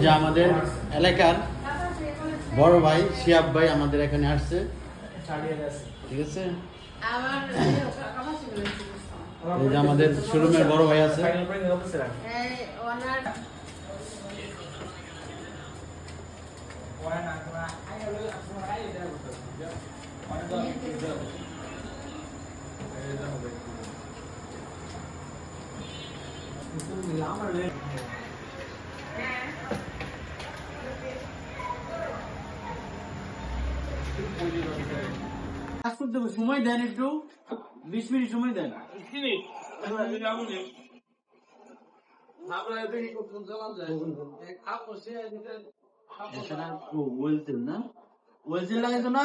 যে আমাদের এলাকার বড় ভাই শিয়াব ভাই আমাদের এখানে আসছে, ঠিক আছে। এই যে আমাদের শোরুমের বড় ভাই আছে। সময় দেন একটু, 20 মিনিট সময় দেন। ওয়েলসেল লাগাইতো না।